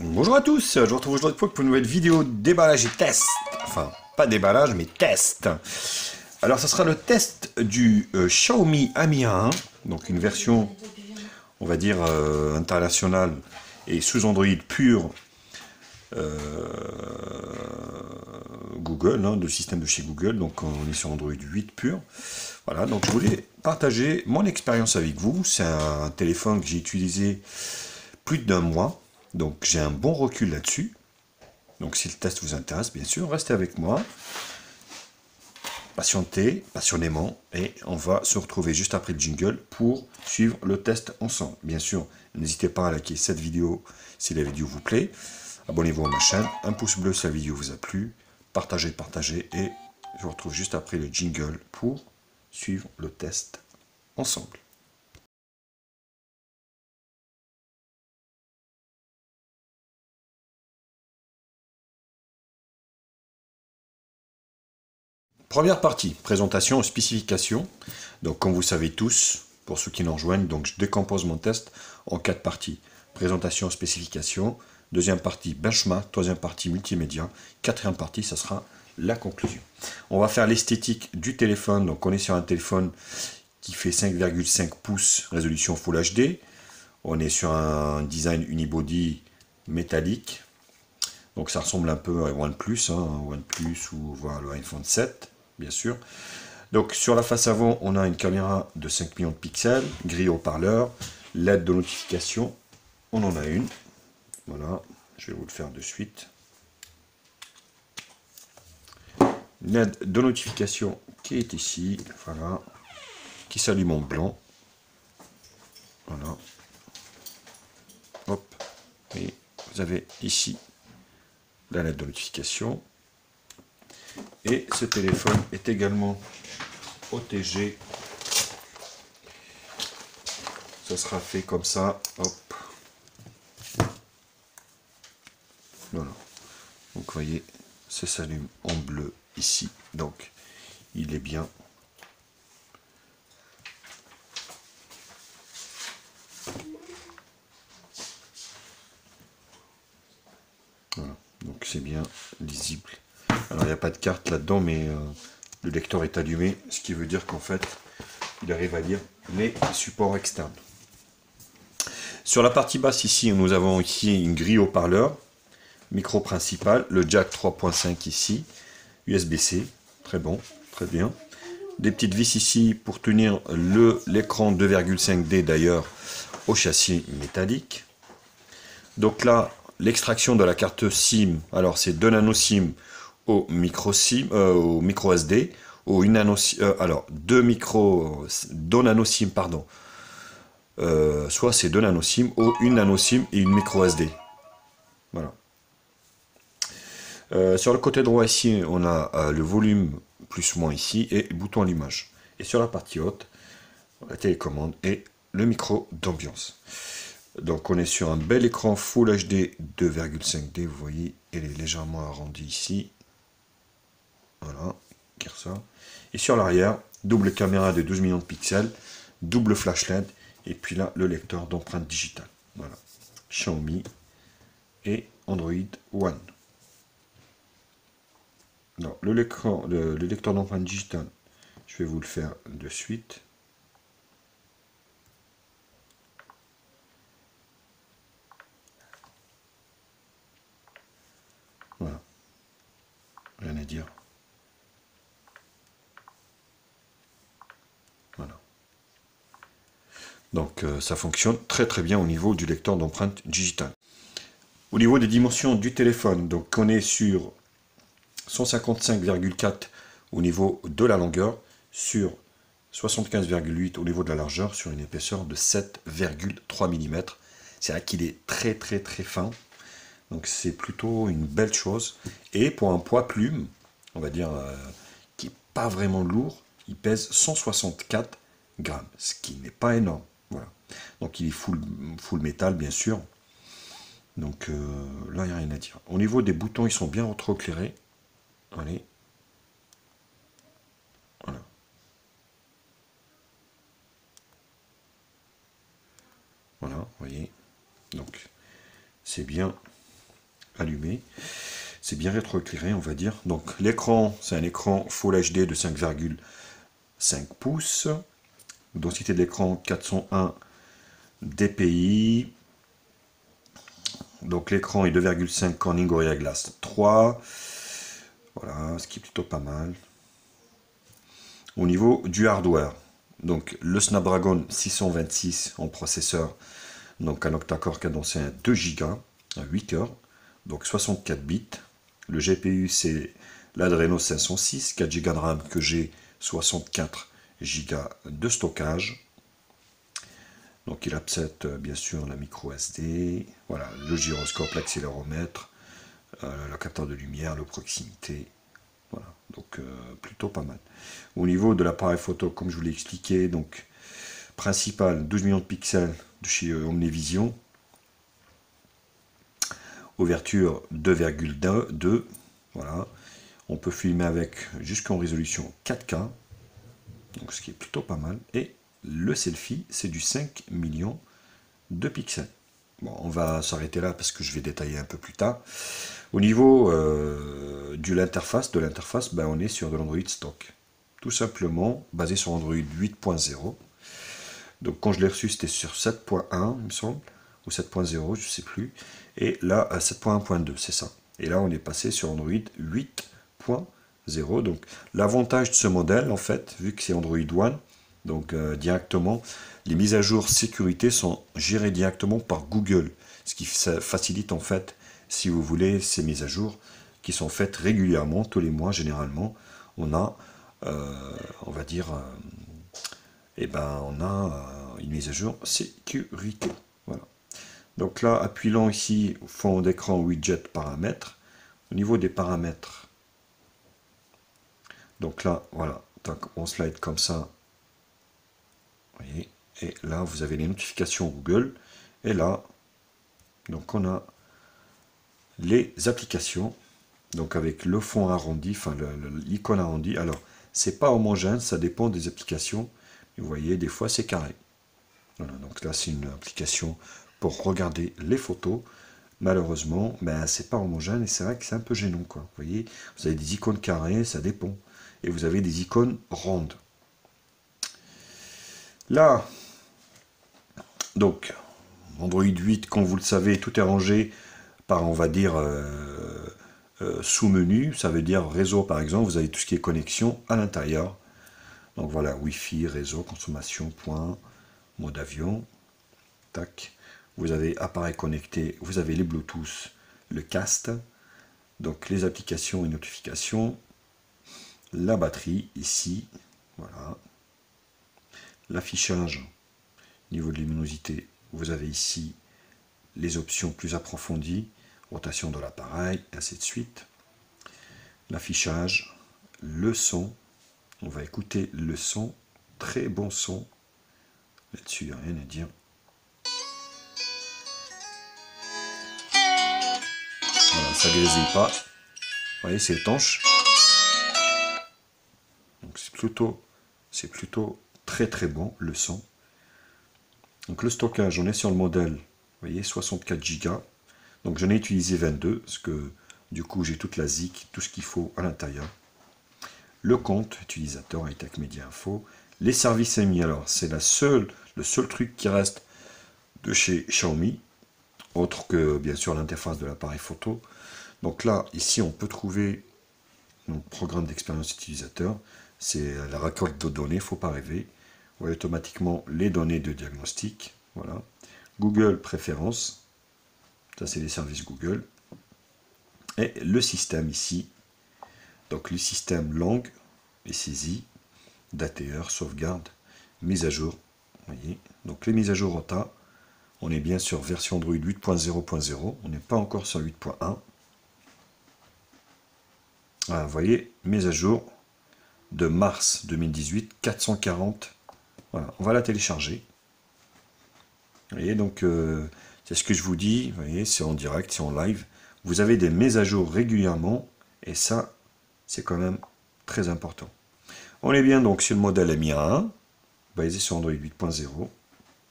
Bonjour à tous, je vous retrouve aujourd'hui pour une nouvelle vidéo déballage et test. Enfin, pas déballage, mais test. Alors, ça sera le test du Xiaomi Mi 1, donc une version, on va dire, internationale et sous Android pur Google, le système de chez Google. Donc, on est sur Android 8 pur. Voilà, donc je voulais partager mon expérience avec vous. C'est un téléphone que j'ai utilisé plus d'un mois. Donc j'ai un bon recul là-dessus. Donc si le test vous intéresse, bien sûr, restez avec moi. Patientez, passionnément. Et on va se retrouver juste après le jingle pour suivre le test ensemble. Bien sûr, n'hésitez pas à liker cette vidéo si la vidéo vous plaît. Abonnez-vous à ma chaîne. Un pouce bleu si la vidéo vous a plu. Partagez. Et je vous retrouve juste après le jingle pour suivre le test ensemble. Première partie, présentation, spécification. Donc comme vous savez tous, pour ceux qui nous rejoignent, donc je décompose mon test en 4 parties. Présentation, spécification. Deuxième partie, benchmark. Troisième partie, multimédia. Quatrième partie, ça sera la conclusion. On va faire l'esthétique du téléphone. Donc on est sur un téléphone qui fait 5,5 pouces, résolution Full HD. On est sur un design unibody métallique. Donc ça ressemble un peu à OnePlus, OnePlus ou voilà, le iPhone 7. Bien sûr. Donc sur la face avant, on a une caméra de 5 millions de pixels, grille haut-parleur, LED de notification. On en a une. Voilà, je vais vous le faire de suite. Une LED de notification qui est ici, voilà, qui s'allume en blanc. Voilà. Hop. Et vous avez ici la LED de notification. Et ce téléphone est également protégé. Ça sera fait comme ça. Hop. Voilà. Donc vous voyez, ça s'allume en bleu ici. Donc il est bien. Voilà. Donc c'est bien lisible. Alors il n'y a pas de carte là-dedans, mais le lecteur est allumé, ce qui veut dire qu'en fait, il arrive à lire les supports externes. Sur la partie basse ici, nous avons ici une grille haut-parleur, micro principal, le jack 3.5 ici, USB-C, très bon, très bien. Des petites vis ici pour tenir l'écran 2,5D d'ailleurs au châssis métallique. Donc là, l'extraction de la carte SIM, alors c'est 2 nano SIM au micro SIM, au micro SD, au 1 nano alors 2 nano SIM, pardon. Soit c'est 2 nano SIM au 1 nano SIM et une micro SD. Voilà. Sur le côté droit ici, on a le volume plus ou moins ici et le bouton allumage. Et sur la partie haute, la télécommande et le micro d'ambiance. Donc on est sur un bel écran Full HD 2,5D, vous voyez, il est légèrement arrondi ici. Voilà, ça. Et sur l'arrière, double caméra de 12 millions de pixels, double flash LED, et puis là, le lecteur d'empreintes digitales. Voilà, Xiaomi et Android One. Non, le lecteur d'empreintes digitales, je vais vous le faire de suite. Voilà, rien à dire. Voilà. Donc ça fonctionne très très bien au niveau du lecteur d'empreintes digitales. Au niveau des dimensions du téléphone, donc on est sur 155,4 au niveau de la longueur, sur 75,8 au niveau de la largeur, sur une épaisseur de 7,3 mm. C'est là qu'il est très très très fin. Donc c'est plutôt une belle chose. Et pour un poids plume, on va dire qui n'est pas vraiment lourd, il pèse 164 grammes, ce qui n'est pas énorme. Voilà. Donc il est full métal bien sûr. Donc là il n'y a rien à dire. Au niveau des boutons, ils sont bien rétroéclairés. Allez. Voilà. voyez, donc c'est bien allumé, c'est bien rétroéclairé, on va dire. Donc l'écran, c'est un écran Full HD de 5,5 pouces, densité de l'écran 401 dpi. Donc l'écran est 2,5 Corning Gorilla Glass 3. Voilà, ce qui est plutôt pas mal. Au niveau du hardware, donc le Snapdragon 626 en processeur, donc un octa-core cadencé à 2 Go, à 8 heures, donc 64 bits. Le GPU c'est l'Adreno 506, 4 Go de RAM que j'ai, 64 Go de stockage. Donc il accepte bien sûr la micro SD, voilà, le gyroscope, l'accéléromètre, le capteur de lumière, le proximité. Voilà, donc plutôt pas mal. Au niveau de l'appareil photo, comme je vous l'ai expliqué, donc principal 12 millions de pixels de chez Omnivision, ouverture 2,2, voilà. On peut filmer avec jusqu'en résolution 4K, donc ce qui est plutôt pas mal. Et le selfie, c'est du 5 millions de pixels. Bon, on va s'arrêter là parce que je vais détailler un peu plus tard. Au niveau de l'interface, ben, on est sur de l'Android stock. Tout simplement basé sur Android 8.0. Donc quand je l'ai reçu, c'était sur 7.1, il me semble, ou 7.0, je ne sais plus. Et là, à 7.1.2, c'est ça. Et là, on est passé sur Android 8.0. Donc l'avantage de ce modèle, en fait, vu que c'est Android One, donc directement, les mises à jour sécurité sont gérées directement par Google, ce qui facilite en fait, si vous voulez, ces mises à jour qui sont faites régulièrement, tous les mois généralement. On a, on va dire, on a une mise à jour sécurité. Voilà. Donc là, appuyant ici, fond d'écran widget paramètres. Au niveau des paramètres, donc là, voilà, on slide comme ça. Vous voyez, et là, vous avez les notifications Google. Et là, donc on a les applications, donc avec le fond arrondi, enfin l'icône arrondie. Alors, c'est pas homogène, ça dépend des applications. Vous voyez, des fois c'est carré. Voilà, donc là, c'est une application pour regarder les photos. Malheureusement, ben, c'est pas homogène et c'est vrai que c'est un peu gênant, quoi. Vous voyez, vous avez des icônes carrées, ça dépend. Et vous avez des icônes rondes. Là, donc, Android 8, comme vous le savez, tout est rangé par, on va dire, sous-menu. Ça veut dire réseau, par exemple. Vous avez tout ce qui est connexion à l'intérieur. Donc voilà, Wi-Fi, réseau, consommation, point, mode avion. Tac. Vous avez appareil connecté, vous avez les Bluetooth, le cast, donc les applications et notifications, la batterie ici, voilà. L'affichage, niveau de luminosité, vous avez ici les options plus approfondies, rotation de l'appareil, ainsi de suite. L'affichage, le son, on va écouter le son, très bon son, là-dessus il n'y a rien à dire. Voilà, ça ne grésille pas. Vous voyez, c'est étanche. Donc c'est plutôt très très bon le son. Donc le stockage, on est sur le modèle, vous voyez, 64 Go. Donc j'en ai utilisé 22, parce que du coup j'ai toute la ZIC, tout ce qu'il faut à l'intérieur. Le compte utilisateur Hightech Media Info. Les services émis, alors c'est le seul truc qui reste de chez Xiaomi, autre que bien sûr l'interface de l'appareil photo. Donc là, ici on peut trouver donc programme d'expérience utilisateur, c'est la récolte de données, il ne faut pas rêver. Vous voyez automatiquement les données de diagnostic, voilà. Google préférences, ça c'est les services Google. Et le système ici, donc le système langue et saisie, d'ATR, sauvegarde, mise à jour. Vous voyez, donc les mises à jour OTA, on est bien sur version Android 8.0.0, on n'est pas encore sur 8.1. Voilà, vous voyez, mise à jour de mars 2018, 440. Voilà, on va la télécharger. Vous voyez, donc c'est ce que je vous dis, vous voyez, c'est en direct, c'est en live. Vous avez des mises à jour régulièrement, et ça, c'est quand même très important. On est bien donc sur le modèle Mi A1, basé sur Android 8.0,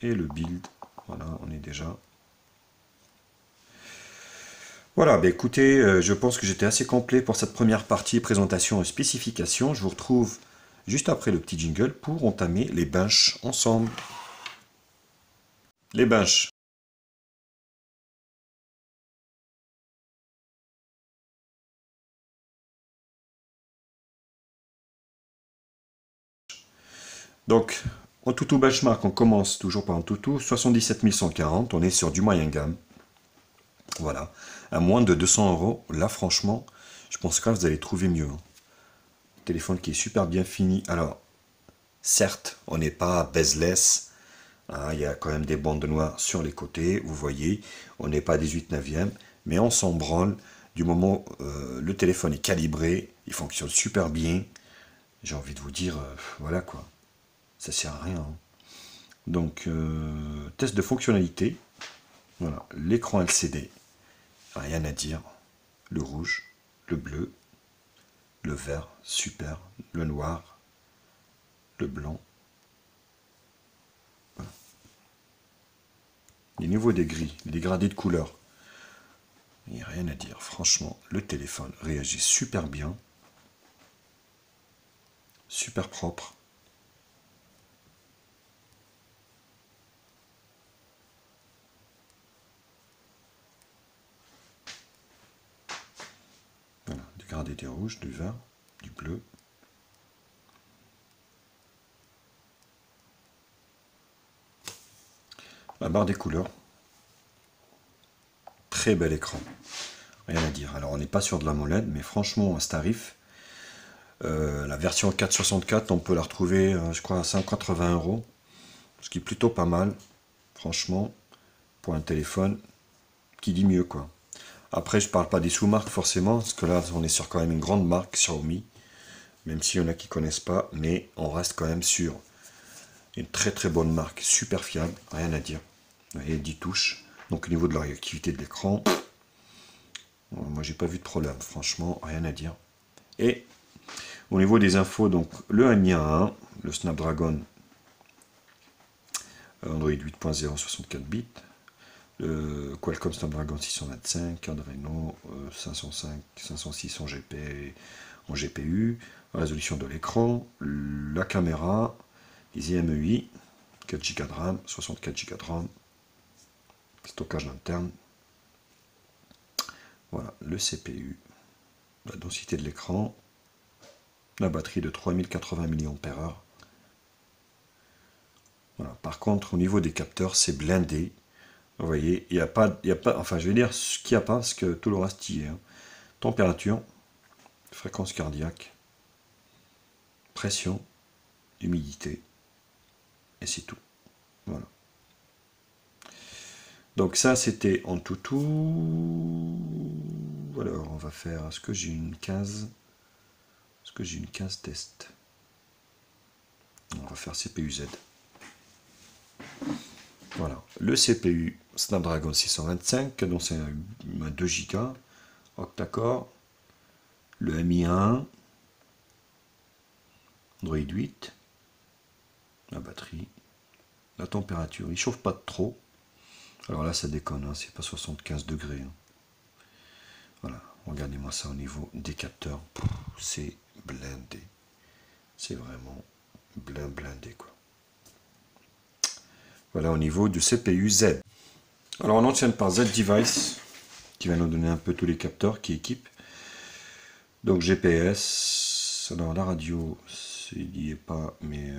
et le build, Voilà, on est déjà... Voilà, bah écoutez, je pense que j'étais assez complet pour cette première partie présentation et spécification. Je vous retrouve juste après le petit jingle pour entamer les benches ensemble. Les benches. Donc, en Antutu benchmark, on commence toujours par Antutu, 77 140, on est sur du moyen gamme. Voilà, à moins de 200 euros, là franchement, je pense que vous allez trouver mieux. Téléphone qui est super bien fini. Alors, certes, on n'est pas bezeless, hein, il y a quand même des bandes noires sur les côtés, vous voyez, on n'est pas à 18/9e, mais on s'en branle du moment où le téléphone est calibré, il fonctionne super bien. J'ai envie de vous dire, voilà quoi, ça sert à rien. Hein. Donc, test de fonctionnalité, voilà, l'écran LCD, rien à dire, le rouge, le bleu, le vert, super, le noir, le blanc. Voilà. Les niveaux des gris, les dégradés de couleurs, il n'y a rien à dire. Franchement, le téléphone réagit super bien, super propre. Voilà, dégradé des rouges, du vert, du bleu. La barre des couleurs, très bel écran, rien à dire. Alors on n'est pas sur de la AMOLED, mais franchement à ce tarif, la version 464, on peut la retrouver, je crois, à 180 euros, ce qui est plutôt pas mal, franchement, pour un téléphone qui dit mieux, quoi. Après, je parle pas des sous-marques forcément, parce que là, on est sur quand même une grande marque, Xiaomi, même s'il y en a qui connaissent pas, mais on reste quand même sur une très très bonne marque, super fiable, rien à dire. Vous voyez, 10 touches. Donc au niveau de la réactivité de l'écran, moi j'ai pas vu de problème, franchement, rien à dire. Et au niveau des infos, donc le Mi A1, le Snapdragon Android 8.0 64 bits, le Qualcomm Snapdragon 625, Adreno 505, 506 en GPU, résolution de l'écran, la caméra, les IMEI, 4 Go de RAM, 64 Go de RAM, stockage interne, voilà, le CPU, la densité de l'écran, la batterie de 3080 mAh. Voilà. Par contre, au niveau des capteurs, c'est blindé. Vous voyez, il n'y a pas, enfin je vais dire ce qu'il n'y a pas, parce que tout le reste y est. Hein. Température, fréquence cardiaque, pression, humidité, et c'est tout. Voilà. Donc ça, c'était en tout. Alors, on va faire, est-ce que j'ai une case test? On va faire CPU-Z. Voilà, le CPU Snapdragon 625, donc c'est un 2 Go, octa-core, le Mi A1, Android 8, la batterie, la température, il chauffe pas trop. Alors là, ça déconne, hein, c'est pas 75 degrés. Hein. Voilà, regardez-moi ça au niveau des capteurs, c'est blindé. C'est vraiment blindé, quoi. Voilà au niveau du CPU Z. Alors on enchaîne par Z Device, qui va nous donner un peu tous les capteurs qui équipent. Donc GPS, alors la radio, il n'y est pas, mais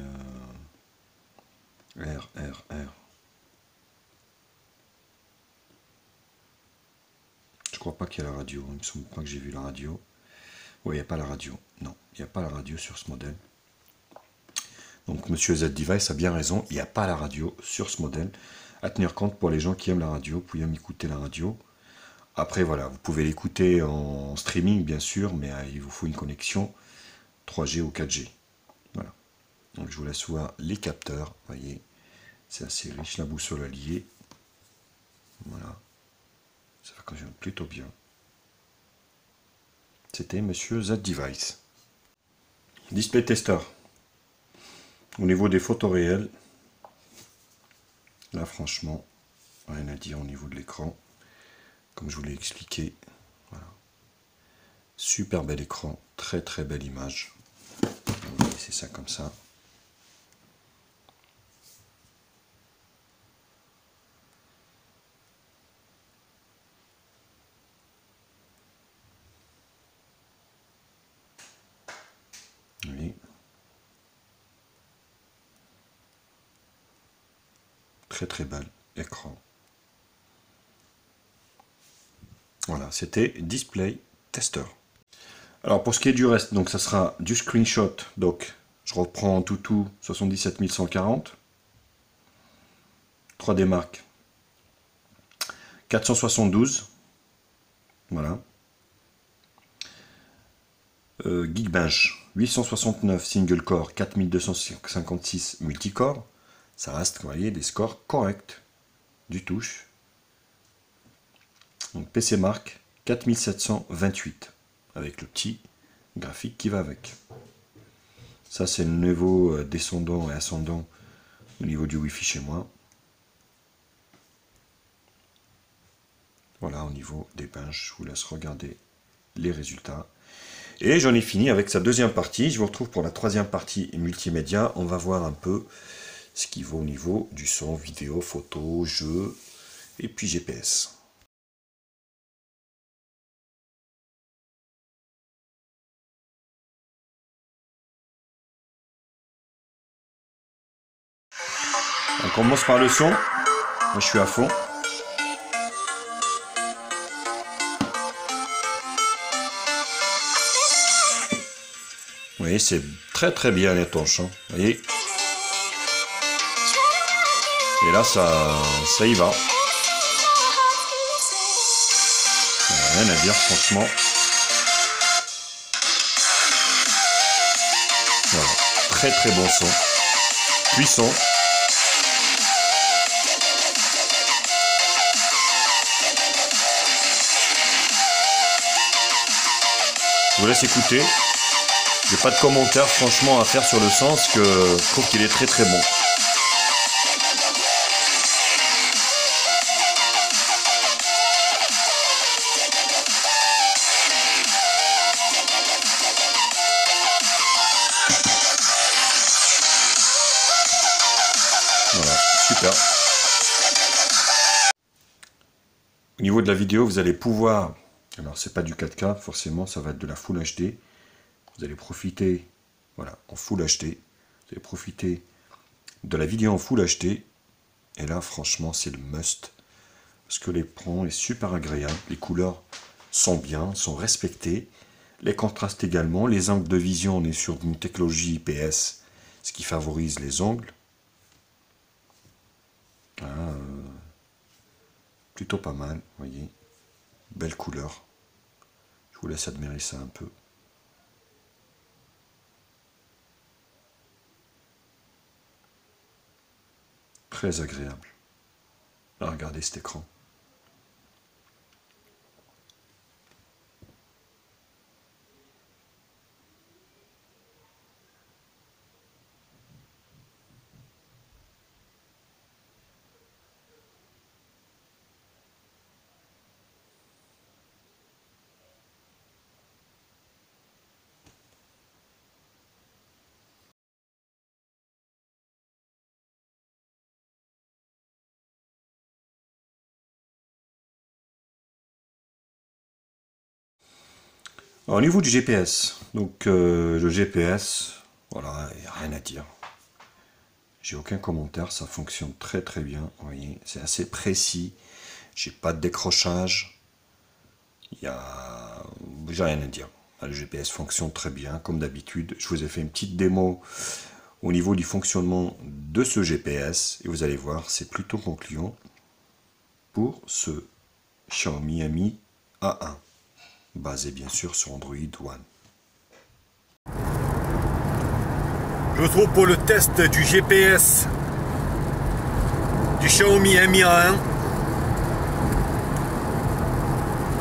R. Je crois pas qu'il y a la radio, il me semble pas que j'ai vu la radio. Oui, il n'y a pas la radio, non, il n'y a pas la radio sur ce modèle. Donc Monsieur Z Device a bien raison, il n'y a pas la radio sur ce modèle. À tenir compte pour les gens qui aiment la radio, vous pouvez écouter la radio. Après voilà, vous pouvez l'écouter en streaming bien sûr, mais il vous faut une connexion 3G ou 4G. Voilà. Donc je vous laisse voir les capteurs, vous voyez, c'est assez riche, la boussole alliée. Voilà. Ça fonctionne plutôt bien. C'était Monsieur Z Device. Display Tester. Au niveau des photos réelles, là franchement, rien à dire au niveau de l'écran, comme je vous l'ai expliqué. Voilà. Super bel écran, très très belle image. On va laisser ça comme ça. Oui. Très très bel écran. Voilà, c'était Display Tester. Alors pour ce qui est du reste, donc ça sera du screenshot. Donc je reprends en tout 77140. 3D Mark 472. Voilà. Geekbench 869 single core, 4256 multicore. Ça reste, vous voyez, des scores corrects du touche. Donc PC Mark 4728 avec le petit graphique qui va avec. Ça c'est le niveau descendant et ascendant au niveau du Wi-Fi chez moi. Voilà, au niveau des benches, je vous laisse regarder les résultats. Et j'en ai fini avec sa deuxième partie. Je vous retrouve pour la troisième partie multimédia. On va voir un peu ce qui vaut au niveau du son, vidéo, photo, jeu et puis GPS. On commence par le son. Moi, je suis à fond. Vous voyez, c'est très très bien étanche. Hein. Vous voyez. Et là, ça y va. Rien à dire, franchement. Voilà. Très très bon son. Puissant. Je vous laisse écouter. J'ai pas de commentaires franchement à faire sur le son, parce que je trouve qu'il est très très bon. Voilà, super. Au niveau de la vidéo, vous allez pouvoir, alors c'est pas du 4K, forcément ça va être de la Full HD. Vous allez profiter, voilà, en Full HD. Vous allez profiter de la vidéo en Full HD. Et là, franchement, c'est le must. Parce que l'écran est super agréable. Les couleurs sont bien, sont respectées. Les contrastes également. Les angles de vision, on est sur une technologie IPS, ce qui favorise les angles. Ah, plutôt pas mal, vous voyez. Belle couleur. Je vous laisse admirer ça un peu. Très agréable. Là, regardez cet écran. Alors, au niveau du GPS, donc le GPS, voilà, il n'y a rien à dire. J'ai aucun commentaire, ça fonctionne très très bien, vous voyez, c'est assez précis, j'ai pas de décrochage, j'ai rien à dire. Le GPS fonctionne très bien, comme d'habitude. Je vous ai fait une petite démo au niveau du fonctionnement de ce GPS, et vous allez voir, c'est plutôt concluant pour ce Xiaomi Mi A1. Basé bien sûr sur Android One. Je vous retrouve pour le test du GPS du Xiaomi Mi A1.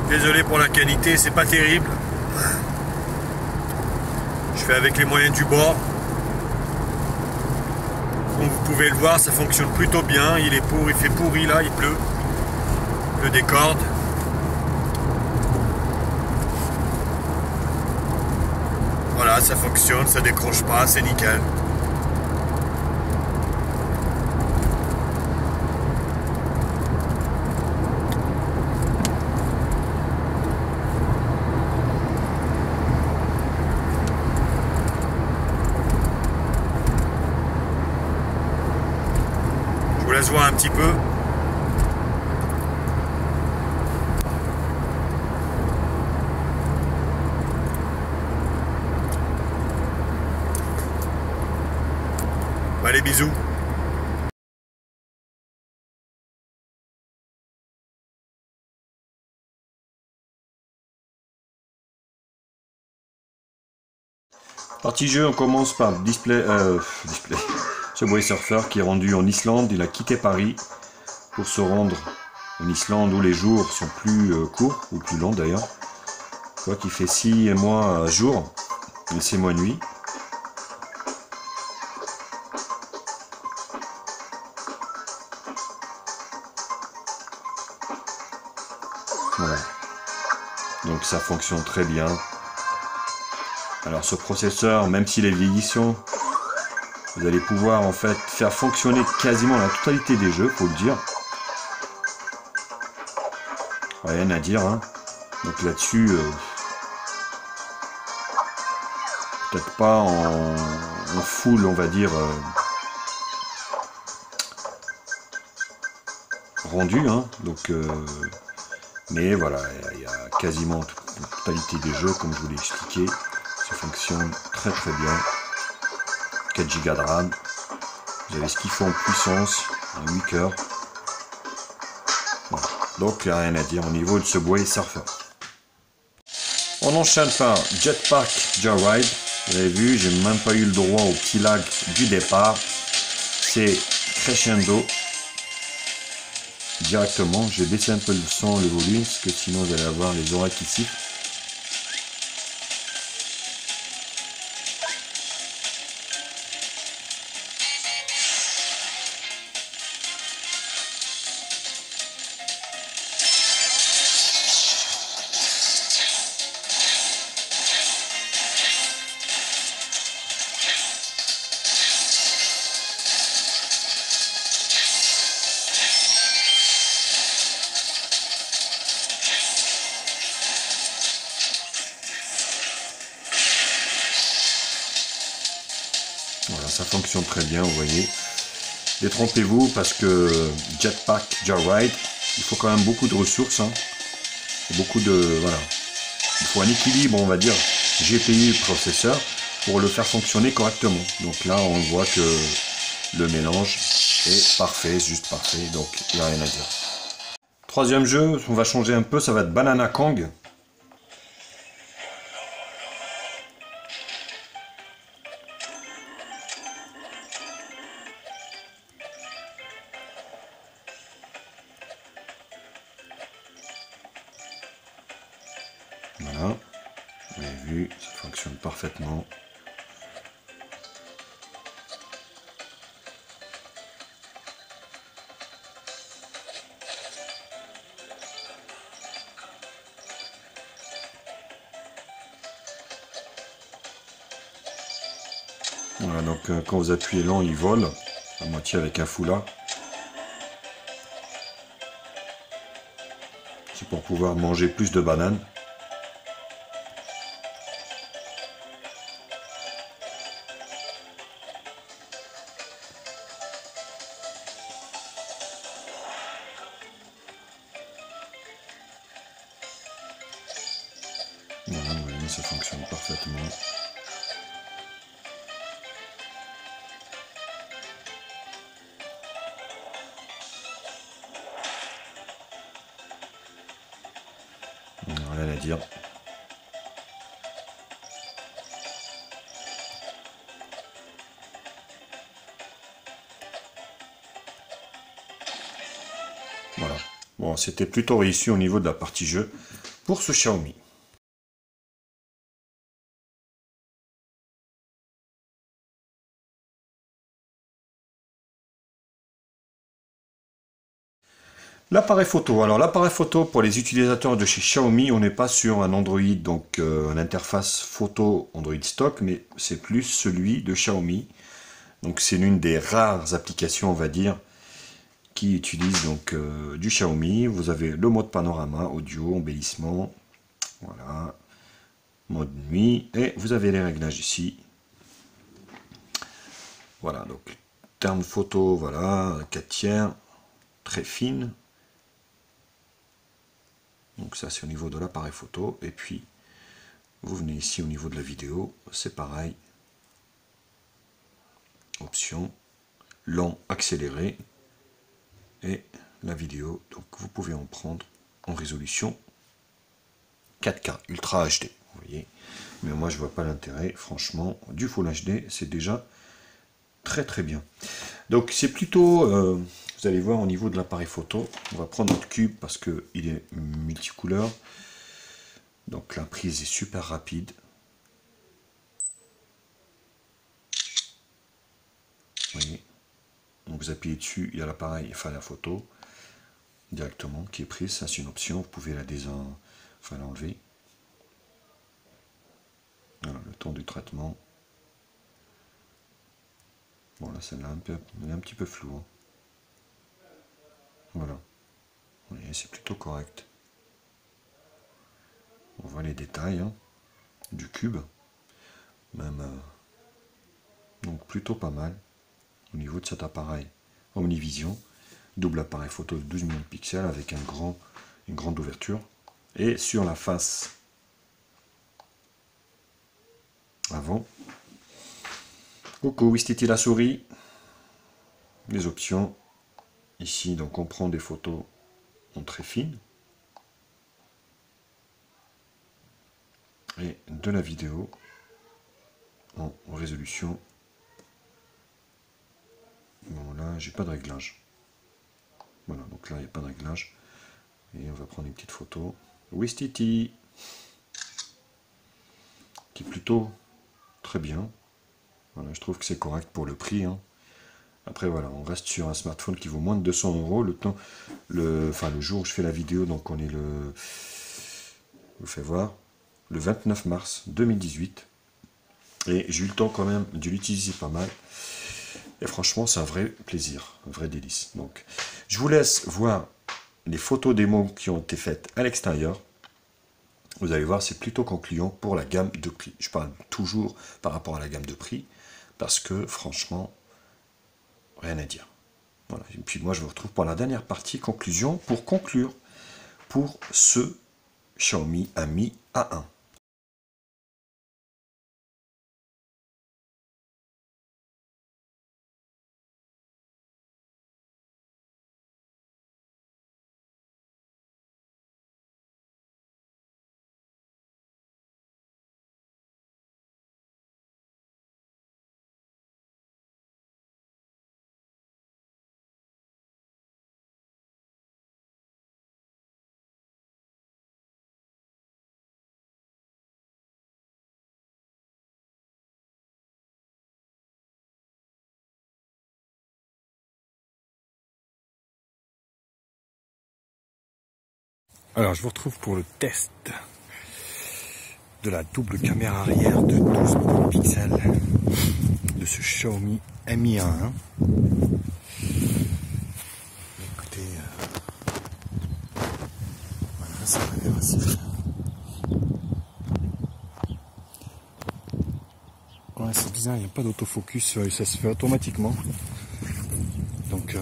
Désolé pour la qualité, c'est pas terrible. Je fais avec les moyens du bord. Comme vous pouvez le voir, ça fonctionne plutôt bien. Il fait pourri là, il pleut. Il pleut des cordes. Voilà, ça fonctionne, ça décroche pas, c'est nickel. Je vous laisse voir un petit peu. Allez, bisous. Partie jeu, on commence par display. Subway Surfer qui est rendu en Islande. Il a quitté Paris pour se rendre en Islande où les jours sont plus courts, ou plus longs d'ailleurs. Je vois qu'il fait 6 mois jour, et 6 mois nuit. Voilà. Donc ça fonctionne très bien. Alors ce processeur, même s'il est vieillissant, vous allez pouvoir en fait faire fonctionner quasiment la totalité des jeux, faut le dire. Rien à dire, hein. Donc là-dessus, peut-être pas en full, on va dire, rendu, hein. Donc, mais voilà, il y a quasiment la totalité des jeux, comme je vous l'ai expliqué. Ça fonctionne très très bien. 4 Go de RAM. Vous avez ce qu'il faut en puissance, en 8 cœurs. Voilà. Donc il n'y a rien à dire au niveau de Subway Surfer. On enchaîne par Jetpack Joyride. Vous avez vu, j'ai même pas eu le droit au petit lag du départ. C'est crescendo. Directement, je vais baisser un peu le son, le volume, parce que sinon vous allez avoir les oreilles qui sifflent. Voilà, ça fonctionne très bien, vous voyez. Détrompez-vous parce que Jetpack Joyride, il faut quand même beaucoup de ressources, hein. Beaucoup de, voilà. Il faut un équilibre, on va dire, GPU processeur pour le faire fonctionner correctement. Donc là, on voit que le mélange est parfait, juste parfait, donc il n'y a rien à dire. Troisième jeu, on va changer un peu, ça va être Banana Kong. Voilà, vous avez vu, ça fonctionne parfaitement. Voilà, donc quand vous appuyez lent, il vole, à moitié avec un foulard. C'est pour pouvoir manger plus de bananes. Voilà, vous voyez, ça fonctionne parfaitement. Rien à dire. Voilà. Bon, c'était plutôt réussi au niveau de la partie jeu pour ce Xiaomi. L'appareil photo. Alors l'appareil photo pour les utilisateurs de chez Xiaomi, on n'est pas sur un Android, donc une interface photo Android stock, mais c'est plus celui de Xiaomi. Donc c'est l'une des rares applications, on va dire, qui utilise donc du Xiaomi. Vous avez le mode panorama, audio, embellissement, voilà, mode nuit, et vous avez les réglages ici. Voilà, donc terme photo, voilà, 4 tiers, très fine. Donc ça c'est au niveau de l'appareil photo, et puis vous venez ici au niveau de la vidéo, c'est pareil. Option, lent, accéléré, et la vidéo, donc vous pouvez en prendre en résolution 4K, Ultra HD, vous voyez. Mais moi je vois pas l'intérêt, franchement, du Full HD, c'est déjà très très bien. Donc c'est plutôt, vous allez voir au niveau de l'appareil photo, on va prendre notre cube parce que il est multicouleur. Donc la prise est super rapide. Vous voyez. Donc vous appuyez dessus, il y a l'appareil, enfin la photo directement qui est prise. Ça c'est une option, vous pouvez la l'enlever. Voilà, le temps du traitement. Bon là celle-là elle est un petit peu floue. Hein. Voilà. Vous voyez, c'est plutôt correct. On voit les détails hein, du cube. Même donc plutôt pas mal au niveau de cet appareil Omnivision. Double appareil photo de 12 millions de pixels avec une grande ouverture. Et sur la face avant, coucou Wistiti la souris, les options ici, donc on prend des photos en très fines et de la vidéo en résolution. Bon là j'ai pas de réglage, voilà, donc là il n'y a pas de réglage et on va prendre une petite photo Wistiti qui est plutôt très bien. Voilà, je trouve que c'est correct pour le prix hein. Après voilà, on reste sur un smartphone qui vaut moins de 200 €. Le jour où je fais la vidéo, donc on est je vous fais voir, le 29 mars 2018. Et j'ai eu le temps quand même de l'utiliser pas mal. Et franchement, c'est un vrai plaisir, un vrai délice. Donc, je vous laisse voir les photos démos qui ont été faites à l'extérieur. Vous allez voir, c'est plutôt concluant pour la gamme de prix. Je parle toujours par rapport à la gamme de prix, parce que franchement, rien à dire. Voilà. Et puis moi, je vous retrouve pour la dernière partie, conclusion, pour conclure pour ce Xiaomi Mi A1. Alors, je vous retrouve pour le test de la double caméra arrière de 12 millions de pixels de ce Xiaomi Mi A1. Écoutez, voilà, ça va l'air assez bien. Ouais, c'est bizarre, il n'y a pas d'autofocus, ça se fait automatiquement. Donc,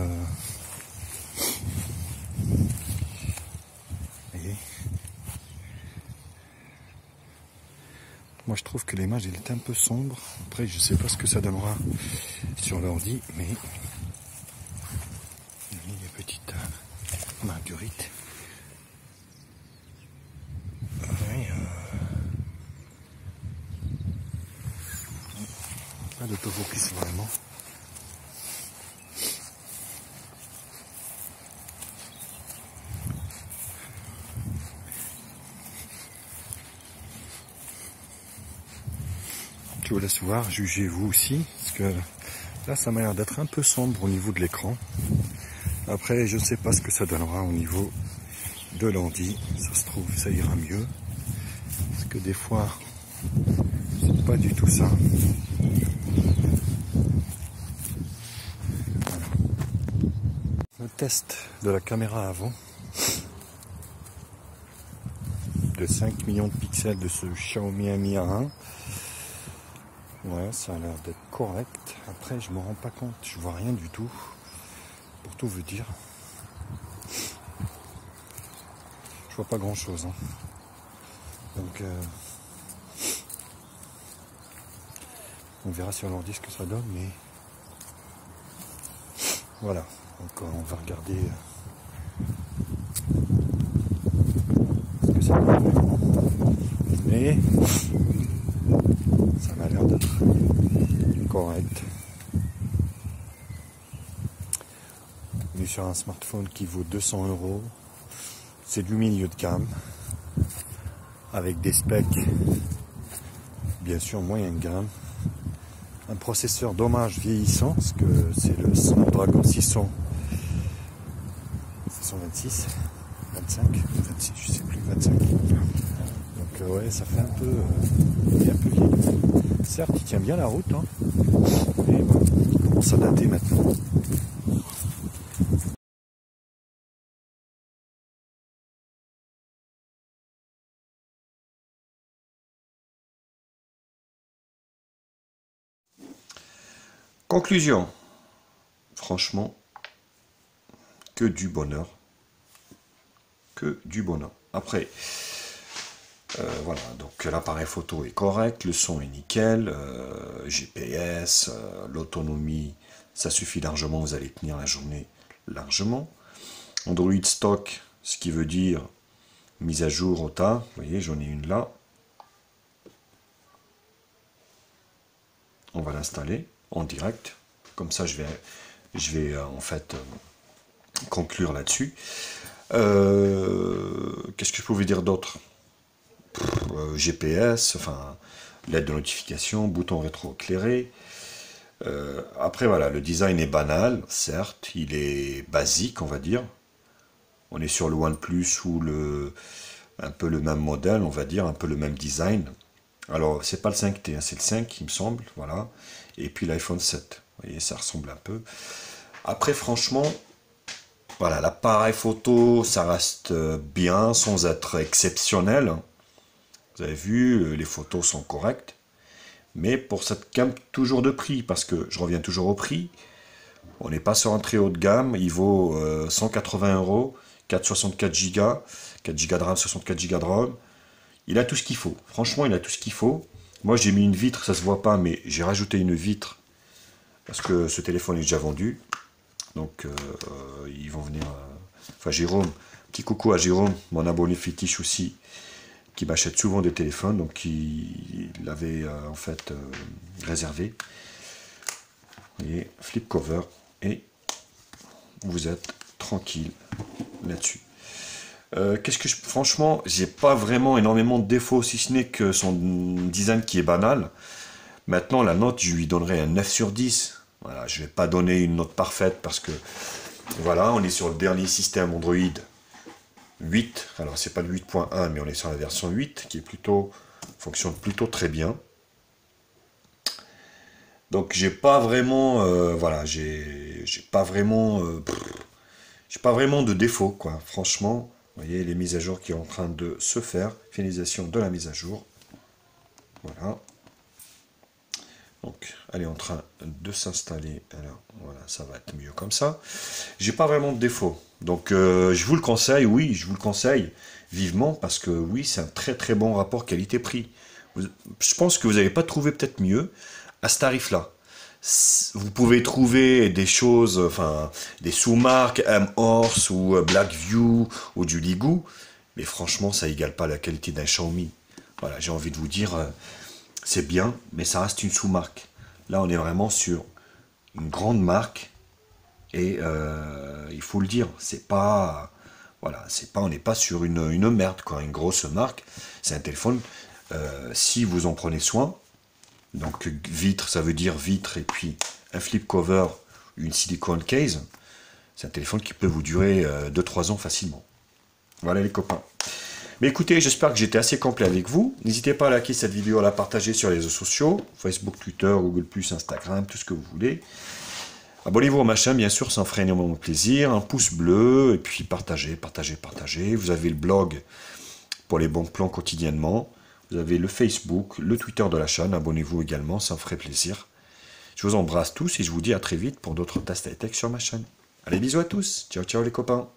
moi je trouve que l'image elle est un peu sombre. Après je sais pas ce que ça donnera sur l'ordi, mais il y a des petites marguerites. Pas d'autofocus vraiment. Je vous laisse voir, jugez-vous aussi, parce que là ça m'a l'air d'être un peu sombre au niveau de l'écran. Après, je ne sais pas ce que ça donnera au niveau de l'endive. Ça se trouve, ça ira mieux. Parce que des fois, c'est pas du tout ça. Voilà. Le test de la caméra avant. De 5 millions de pixels de ce Xiaomi Mi A1. Ouais, ça a l'air d'être correct. Après, je me rends pas compte, je vois rien du tout. Pour tout vous dire. Je vois pas grand chose. Hein. Donc, on verra sur l'ordi ce que ça donne, mais voilà. Donc, on va regarder ce que ça donne. Mais ça m'a l'air d'être correct. On est sur un smartphone qui vaut 200 €. C'est du milieu de gamme. Avec des specs, bien sûr, moyen de gamme. Un processeur dommage vieillissant, parce que c'est le Snapdragon 626, 25, 26, je sais plus, 25. Donc ouais, ça fait un peu, il est un peu vieilli. Certes, il tient bien la route, hein, mais bon, il commence à dater maintenant. Conclusion, franchement, que du bonheur. Que du bonheur. Après, voilà, donc l'appareil photo est correct, le son est nickel, GPS, l'autonomie, ça suffit largement, vous allez tenir la journée largement. Android stock, ce qui veut dire mise à jour au tas, vous voyez, j'en ai une là. On va l'installer en direct, comme ça je vais en fait conclure là-dessus. Qu'est-ce que je pouvais dire d'autre? GPS, enfin l'aide de notification, bouton rétro-éclairé. Après voilà, le design est banal, certes, il est basique on va dire. On est sur le OnePlus ou un peu le même modèle, on va dire, un peu le même design. Alors c'est pas le 5T, hein, c'est le 5 il me semble, voilà. Et puis l'iPhone 7, vous voyez, ça ressemble un peu. Après franchement, voilà, l'appareil photo, ça reste bien, sans être exceptionnel. Vous avez vu, les photos sont correctes. Mais pour cette gamme, toujours de prix, parce que je reviens toujours au prix. On n'est pas sur un très haut de gamme, il vaut 180 €, 464 Go, 4 Go de RAM, 64 Go de ROM. Il a tout ce qu'il faut, franchement il a tout ce qu'il faut. Moi j'ai mis une vitre, ça se voit pas, mais j'ai rajouté une vitre, parce que ce téléphone est déjà vendu. Donc ils vont venir, enfin Jérôme, petit coucou à Jérôme, mon abonné fétiche aussi, qui m'achète souvent des téléphones, donc il l'avait en fait réservé. Et flip cover, et vous êtes tranquille là-dessus. Qu'est-ce que franchement, j'ai pas vraiment énormément de défauts, si ce n'est que son design qui est banal. Maintenant, la note, je lui donnerai un 9 sur 10. Voilà, je vais pas donner une note parfaite parce que voilà, on est sur le dernier système Android 8. Alors, c'est pas le 8.1, mais on est sur la version 8 qui est fonctionne plutôt très bien. Donc, j'ai pas vraiment, voilà, j'ai pas vraiment de défaut, quoi. Franchement. Vous voyez les mises à jour qui sont en train de se faire. Finalisation de la mise à jour. Voilà. Donc, elle est en train de s'installer. Alors, voilà, ça va être mieux comme ça. J'ai pas vraiment de défaut. Donc, je vous le conseille. Oui, je vous le conseille vivement parce que oui, c'est un très très bon rapport qualité-prix. Je pense que vous n'avez pas trouvé peut-être mieux à ce tarif-là. Vous pouvez trouver des choses, enfin des sous-marques M-Horse ou Blackview ou du Ligou, mais franchement ça égale pas la qualité d'un Xiaomi. Voilà, j'ai envie de vous dire, c'est bien, mais ça reste une sous-marque. Là on est vraiment sur une grande marque et il faut le dire, c'est pas, voilà, on n'est pas sur une merde quoi, une grosse marque. C'est un téléphone, si vous en prenez soin. Donc vitre, ça veut dire vitre et puis un flip cover, une silicone case. C'est un téléphone qui peut vous durer 2-3 ans facilement. Voilà les copains. Mais écoutez, j'espère que j'étais assez complet avec vous. N'hésitez pas à liker cette vidéo, à la partager sur les réseaux sociaux, Facebook, Twitter, Google+, Instagram, tout ce que vous voulez. Abonnez-vous à ma chaîne, bien sûr, ça me ferait énormément plaisir. Un pouce bleu, et puis partagez. Vous avez le blog pour les bons plans quotidiennement. Vous avez le Facebook, le Twitter de la chaîne. Abonnez-vous également, ça me ferait plaisir. Je vous embrasse tous et je vous dis à très vite pour d'autres tests high-tech sur ma chaîne. Allez, bisous à tous. Ciao, ciao les copains.